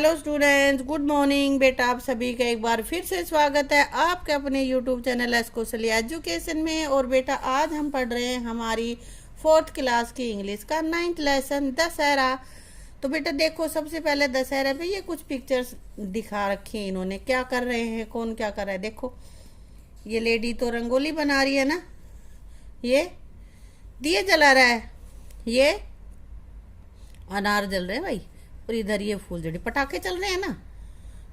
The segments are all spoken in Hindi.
हेलो स्टूडेंट्स, गुड मॉर्निंग बेटा। आप सभी का एक बार फिर से स्वागत है आपके अपने यूट्यूब चैनल एस कौशल एजुकेशन में। और बेटा आज हम पढ़ रहे हैं हमारी 4th क्लास की इंग्लिश का 9th लेसन दशहरा। तो बेटा देखो, सबसे पहले दशहरा पे ये कुछ पिक्चर्स दिखा रखी हैं इन्होंने। क्या कर रहे हैं, कौन क्या कर रहा है। देखो ये लेडी तो रंगोली बना रही है ना, ये दिए जला रहा है, ये अनार जल रहे हैं भाई, और इधर ये फूलझड़ी पटाखे चल रहे हैं ना।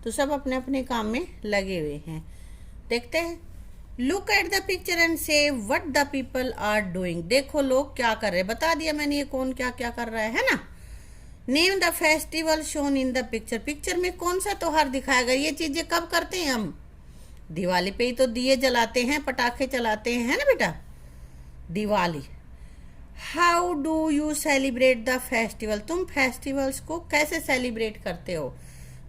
तो सब अपने अपने काम में लगे हुए हैं। देखते हैं, look at the picture and see what the people are doing. देखो लोग क्या कर रहे हैं, बता दिया मैंने ये कौन क्या क्या कर रहा है ना। Name the festival shown in the picture. Picture में कौन सा त्योहार दिखाया गया। ये चीजें कब करते हैं हम, दिवाली पे ही तो दिए जलाते हैं, पटाखे चलाते हैं, है ना बेटा, Diwali. How do you celebrate the festival. तुम फेस्टिवल्स को कैसे सेलिब्रेट करते हो।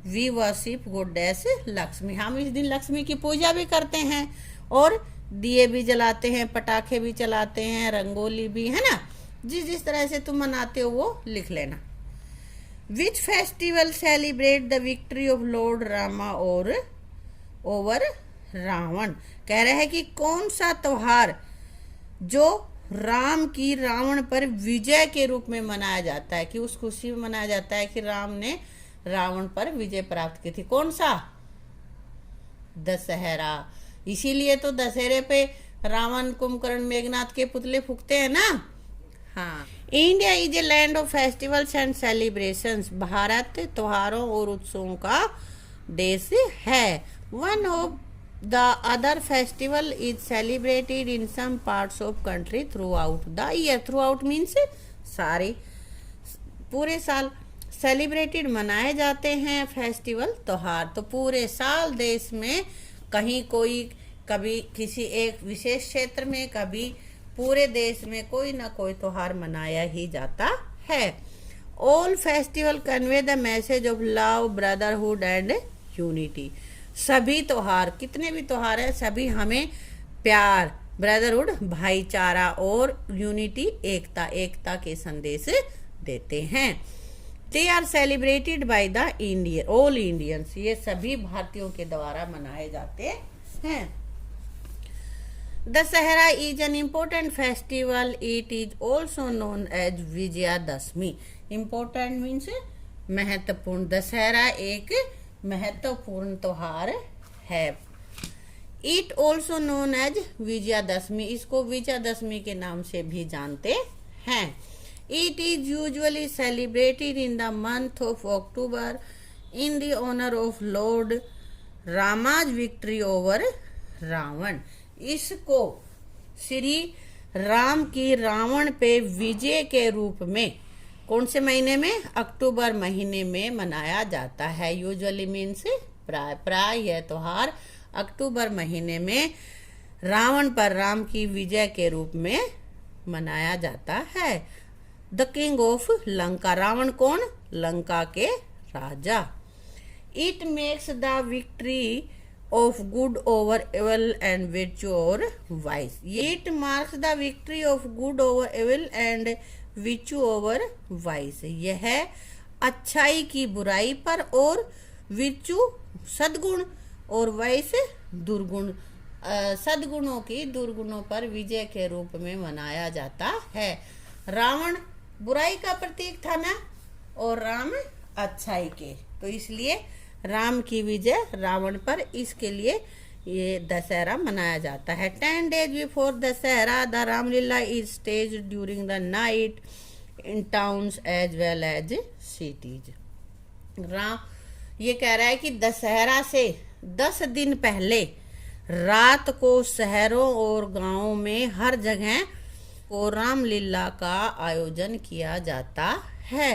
We worship goddess Lakshmi. हम इस दिन लक्ष्मी की पूजा भी करते हैं और दिए भी जलाते हैं, पटाखे भी चलाते हैं, रंगोली भी, है ना। जिस जिस तरह से तुम मनाते हो वो लिख लेना। Which festival celebrate the victory of Lord Rama और ओवर रावण। कह रहे हैं कि कौन सा त्योहार जो राम की रावण पर विजय के रूप में मनाया जाता है, कि उस खुशी में मनाया जाता है कि राम ने रावण पर विजय प्राप्त की थी। कौन सा, दशहरा। इसीलिए तो दशहरे पे रावण, कुंभकर्ण, मेघनाथ के पुतले फूकते हैं ना। हाँ, India is a land of festivals and celebrations. Bharat त्योहारों और उत्सवों का देश है। One of the other festival is celebrated in some parts of country throughout the year. throughout means सारे, पूरे साल सेलिब्रेटेड मनाए जाते हैं फेस्टिवल त्योहार। तो पूरे साल देश में कहीं कोई, कभी किसी एक विशेष क्षेत्र में, कभी पूरे देश में कोई ना कोई त्योहार मनाया ही जाता है। All festival convey the message of love, brotherhood and unity. सभी त्योहार, कितने भी त्योहार है, सभी हमें प्यार, ब्रदरहुड, भाईचारा और यूनिटी, एकता के संदेश देते हैं। They are celebrated by the Indian all Indians. ये सभी भारतीयों के द्वारा मनाए जाते हैं। Dussehra is an important festival. It is also known as Vijayadashami. Important means महत्वपूर्ण। दशहरा एक महत्वपूर्ण त्योहार है। It also known as Vijayadashami. इसको विजयादशमी के नाम से भी जानते हैं। It is usually celebrated in the month of October in the honour of lord Rama's victory over Ravan. इसको श्री राम की रावण पे विजय के रूप में कौन से महीने में, अक्टूबर महीने में मनाया जाता है। यूजुअली मीन्स प्राय यह त्योहार अक्टूबर महीने में रावण पर राम की विजय के रूप में मनाया जाता है। The king of Lanka. Ravan कौन, लंका के राजा। It makes the victory of good over evil and virtue और vice. It marks the victory of good over evil and विचु ओवर वाइस। यह अच्छाई की बुराई पर और विचु सद्गुण और वाइस दुर्गुण, सद्गुणों की दुर्गुणों पर विजय के रूप में मनाया जाता है। रावण बुराई का प्रतीक था ना, और राम अच्छाई के, तो इसलिए राम की विजय रावण पर, इसके लिए ये दशहरा मनाया जाता है। 10 days before Dussehra the Ramlila is stage during the night in towns as well as cities. ये कह रहा है कि दशहरा से 10 दिन पहले रात को शहरों और गांवों में हर जगह को रामलीला का आयोजन किया जाता है।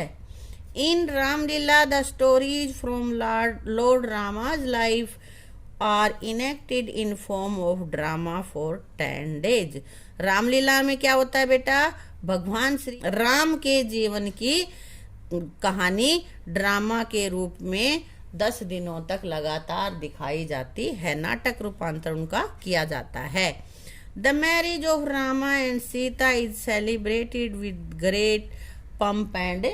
In Ramlila the stories from lord Rama's life are enacted in form of drama for 10 days। Ramlila में क्या होता है बेटा, भगवान श्री राम के जीवन की कहानी ड्रामा के रूप में 10 दिनों तक लगातार दिखाई जाती है। नाटक रूपांतरण उनका किया जाता है। The marriage of Rama and Sita is celebrated with great pump and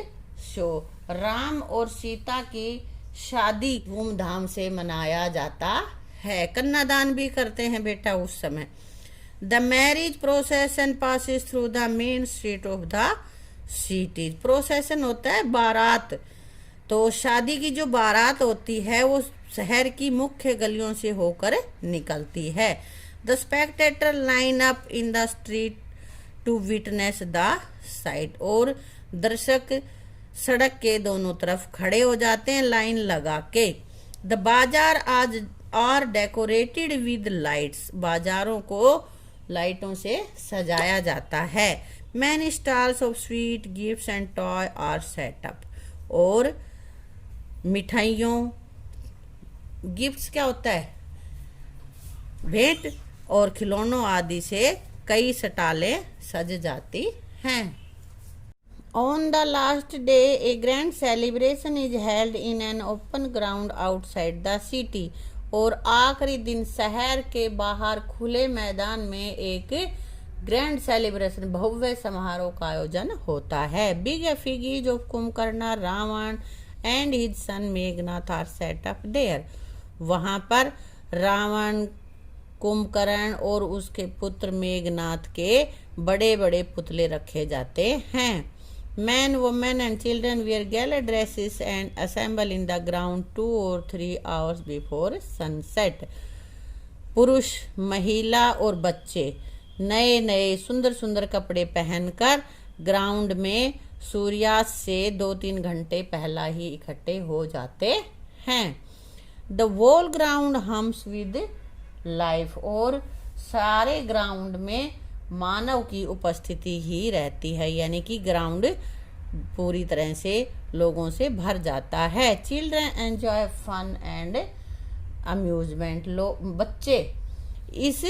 show. Ram और सीता की शादी धूमधाम से मनाया जाता है। कन्यादान भी करते हैं बेटा उस समय। The marriage प्रोसेसन passes through the main street of the city. प्रोसेसन होता है बारात, तो शादी की जो बारात होती है वो शहर की मुख्य गलियों से होकर निकलती है। The spectator line up in the street to witness the sight. और दर्शक सड़क के दोनों तरफ खड़े हो जाते हैं लाइन लगा के। द बाजार आज आर डेकोरेटेड विद लाइट्स। बाजारों को लाइटों से सजाया जाता है। Many stalls of sweet gifts and toy are set up. और मिठाइयों, गिफ्ट्स क्या होता है, भेंट और खिलौनों आदि से कई स्टॉलें सज जाती हैं। On the last day, a grand celebration is held in an open ground outside the city. और आखिरी दिन शहर के बाहर खुले मैदान में एक ग्रैंड सेलिब्रेशन, भव्य समारोह का आयोजन होता है। Big effigies of Kumbhakarna, Ravan and his son Meghnath are set up there. वहां पर रावण, कुंभकर्ण और उसके पुत्र मेघनाथ के बड़े बड़े पुतले रखे जाते हैं। Men, women and children wear gala dresses and assemble in the ground 2 or 3 hours before sunset. पुरुष, महिला और बच्चे नए नए सुंदर सुंदर कपड़े पहनकर ग्राउंड में सूर्यास्त से 2-3 घंटे पहला ही इकट्ठे हो जाते हैं। The whole ground hums with life। और सारे ग्राउंड में मानव की उपस्थिति ही रहती है, यानी कि ग्राउंड पूरी तरह से लोगों से भर जाता है। Children enjoy fun and amusement. बच्चे इस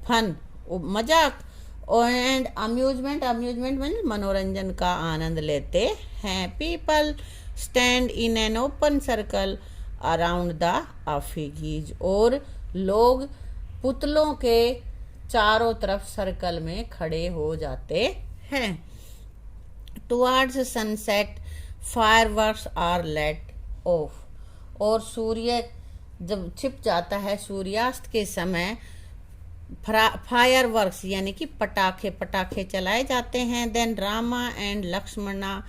फन, मजाक एंड अम्यूजमेंट मीन्स मनोरंजन का आनंद लेते हैं। People stand in an open circle around the effigies. और लोग पुतलों के चारों तरफ सर्कल में खड़े हो जाते हैं। Towards sunset fireworks are let off. और सूर्य जब छिप जाता है, सूर्यास्त के समय फायरवर्क्स यानी कि पटाखे चलाए जाते हैं। Then Rama and Lakshmana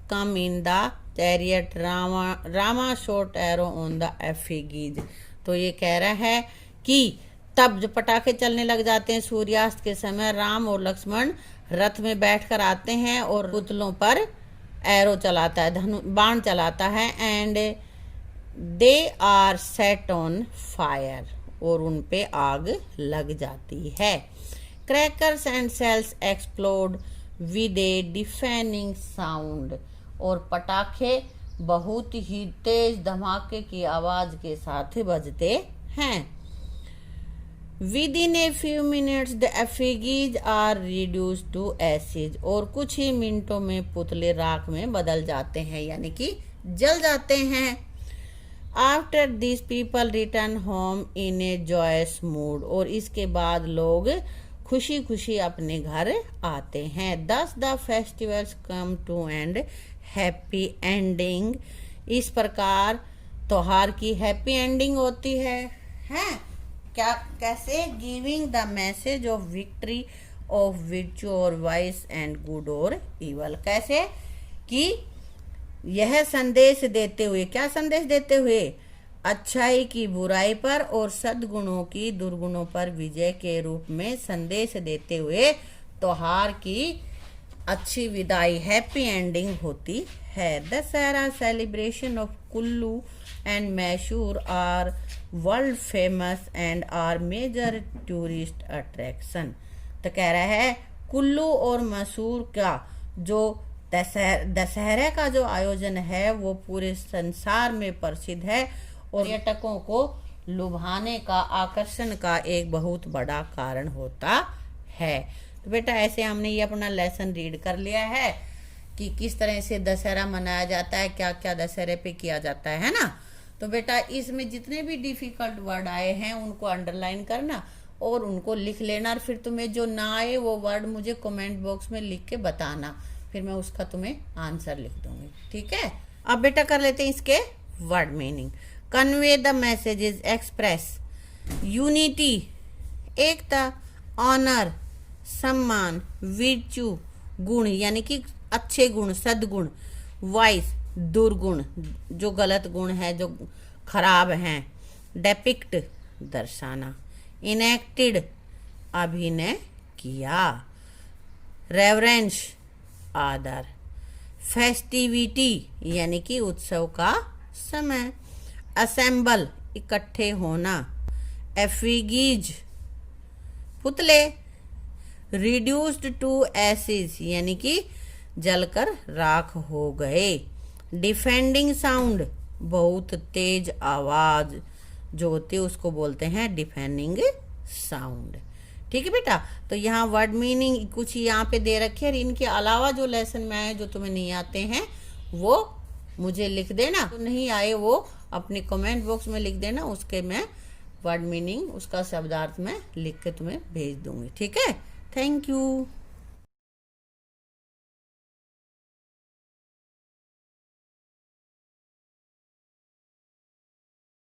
come in the chariot. Rama shot arrow on the effigies. तो ये कह रहा है कि तब जब पटाखे चलने लग जाते हैं सूर्यास्त के समय, राम और लक्ष्मण रथ में बैठकर आते हैं और पुतलों पर एरो चलाता है, बाण चलाता है। And they are set on fire. और उन पे आग लग जाती है। Crackers and shells explode with a deafening sound. और पटाखे बहुत ही तेज धमाके की आवाज के साथ बजते हैं। Within a few minutes the effigies are reduced to ashes। और कुछ ही मिनटों में पुतले राख में बदल जाते हैं, यानी कि जल जाते हैं। After these people return home in a joyous mood। और इसके बाद लोग खुशी खुशी अपने घर आते हैं। Thus the festivals come to an happy ending। इस प्रकार त्योहार की हैप्पी एंडिंग होती है। क्या, कैसे? Giving the message of victory of विर्चू और वाइस एंड गुड और इवल। कैसे? कि यह संदेश देते हुए, क्या संदेश देते हुए? अच्छाई की बुराई पर और सद्गुणों की दुर्गुणों पर विजय के रूप में संदेश देते हुए त्योहार की अच्छी विदाई, हैप्पी एंडिंग होती है। Dussehra celebration of Kullu and Mysore are world famous and are major tourist attraction. तो कह रहा है कुल्लू और मैसूर का जो दशहरे का जो आयोजन है वो पूरे संसार में प्रसिद्ध है और पर्यटकों को लुभाने का, आकर्षण का एक बहुत बड़ा कारण होता है। तो बेटा ऐसे हमने ये अपना लेसन रीड कर लिया है कि किस तरह से दशहरा मनाया जाता है, क्या क्या दशहरे पे किया जाता है ना। तो बेटा इसमें जितने भी डिफिकल्ट वर्ड आए हैं उनको अंडरलाइन करना और उनको लिख लेना, और फिर तुम्हें जो ना आए वो वर्ड मुझे कमेंट बॉक्स में लिख के बताना, फिर मैं उसका तुम्हें आंसर लिख दूंगी। ठीक है, अब बेटा कर लेते हैं इसके word meaning. Convey the messages, express unity, एकता, ऑनर, सम्मान, विर्चू, गुण यानी कि अच्छे गुण, सद्गुण, वाइस, दुर्गुण, जो गलत गुण है, जो खराब हैं, डेपिक्ट, दर्शाना, इनेक्टेड, अभिनय किया, रेवरेंस, आदर, फेस्टिविटी यानी कि उत्सव का समय, असेंबल, इकट्ठे होना, एफिगीज, पुतले, रिड्यूस्ड टू एसिस यानी कि जलकर राख हो गए, डिफेंडिंग साउंड, बहुत तेज आवाज जो होती है उसको बोलते हैं डिफेंडिंग साउंड। ठीक है बेटा, तो यहाँ वर्ड मीनिंग कुछ यहाँ पे दे रखे हैं, इनके अलावा जो लेसन में आए जो तुम्हें नहीं आते हैं वो मुझे लिख देना, तो नहीं आए वो अपने कमेंट बॉक्स में लिख देना, उसके मैं वर्ड मीनिंग उसका शब्दार्थ में लिख के तुम्हें भेज दूंगी। ठीक है, थैंक यू।